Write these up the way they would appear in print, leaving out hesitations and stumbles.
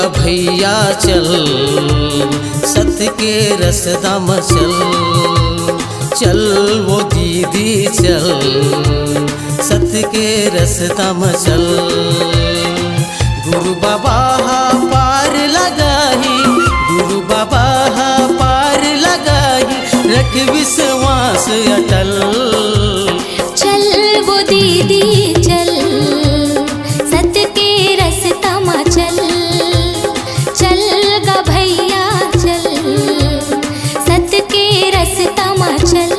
गा भैया चल, सत्य के रास्ता में चल, चल वो दीदी चल, सत्य के रास्ता में चल। गुरु बाबा पार लगाही, गुरु बाबा पार लगाही, रख विश्वास अटल। चल वो दीदी चल, सत्य के रास्ता में चल, चल गा भैया चल, सत्य के रास्ता में चल।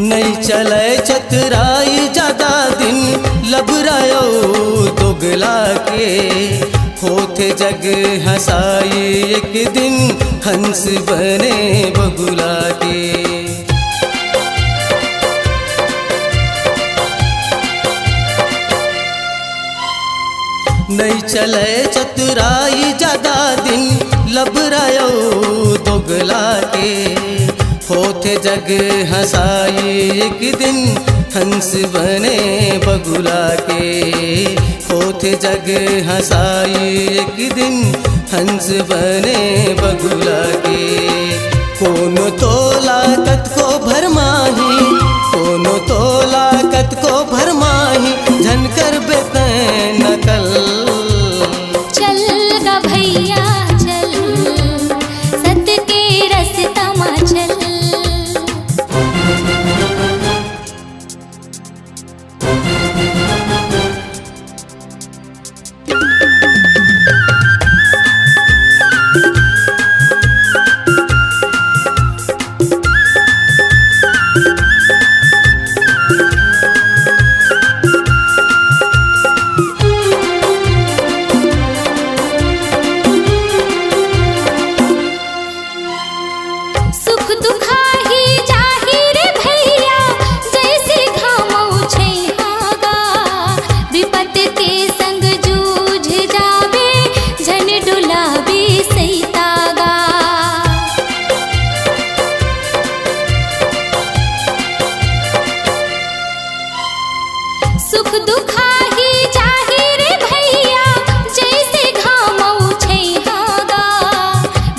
नहीं चले चतुराई ज्यादा दिन, लबरायो दोगला के, होते जग हंसाई एक दिन, हंस बने बगुला के। नहीं चले चतुराई ज्यादा दिन, लबरायो दोगला के, होते जग हंसाई एक दिन, हंस बने बगुला के, होते जग हंसाई एक दिन, हंस बने बगुला के। कौन तो लाकत को भरमाही, कौन तो लाकत को भरमाही, झनकर बेते नकल। चल गा भैया चल, सत्य के रास्ता में चल। सुख दुखाही जाही रे भैया, जैसे घामौ छैहागा, विपत के संग जूझ जाबे, झन डुलाबे सैतागा। सुख दुखाही जाही रे भैया, जैसे घामौ छैहागा,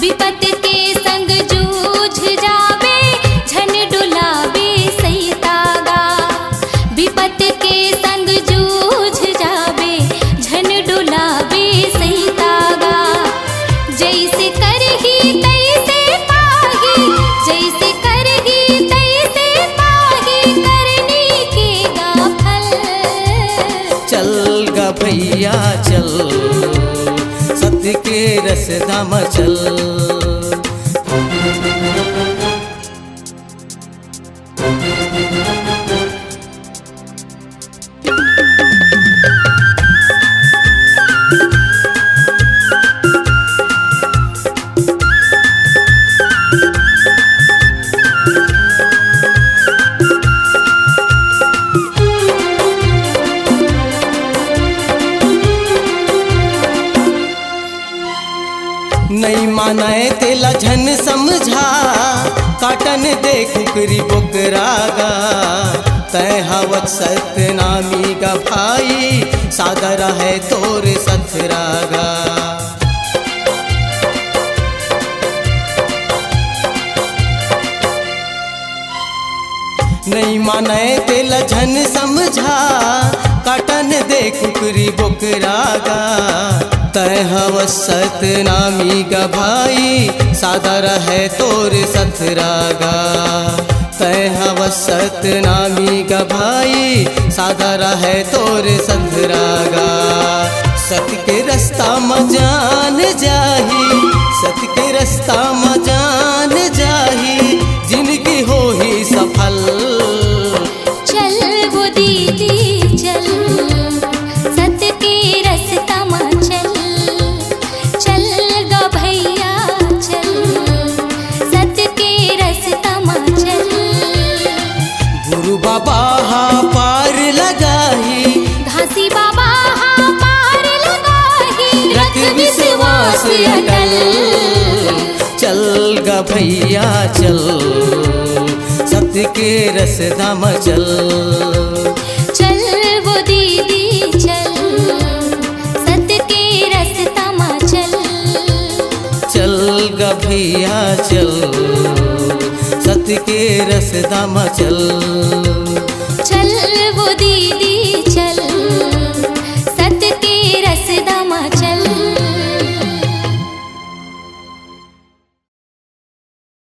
विपत के संग जूझ जाबे, झन डुलाबे सैतागा। विपत के संग जूझ जाबे, झन डुलाबे सैतागा। जैसे करही तैसे पाही, जैसे करही तैसे पाही, करनी के गा फल। चल गा भैया चल, सत्य के रास्ता में चल। नहीं मानाए तेला झन समझा, काटन दे कुकरी बुकरागा, तय हवत सत्य नामी का भाई, सागर है तोर सथरागा। नहीं माने तेला झन समझा, काटन दे कुकरी बुकरागा, तय हवस सतनामी का भाई, सादा रहे तोर सथरागा। तय हवस सतनामी का भाई, सादा रहे तोर सथरागा। सत के रास्ता में जान जाही, सत के रास्ता में जान जाही, जिनकी हो ही सफल। चल वो दीदी चल, सत्य के रास्ता में चल, चल गा भैया विश्वास अटल। चल गा भैया चल, सत्य के रस्ता में चल। चल वो दीदी चल, सत्य के रास्ता में चल। चल गा भैया चल, सत्य के रस्ता में चल।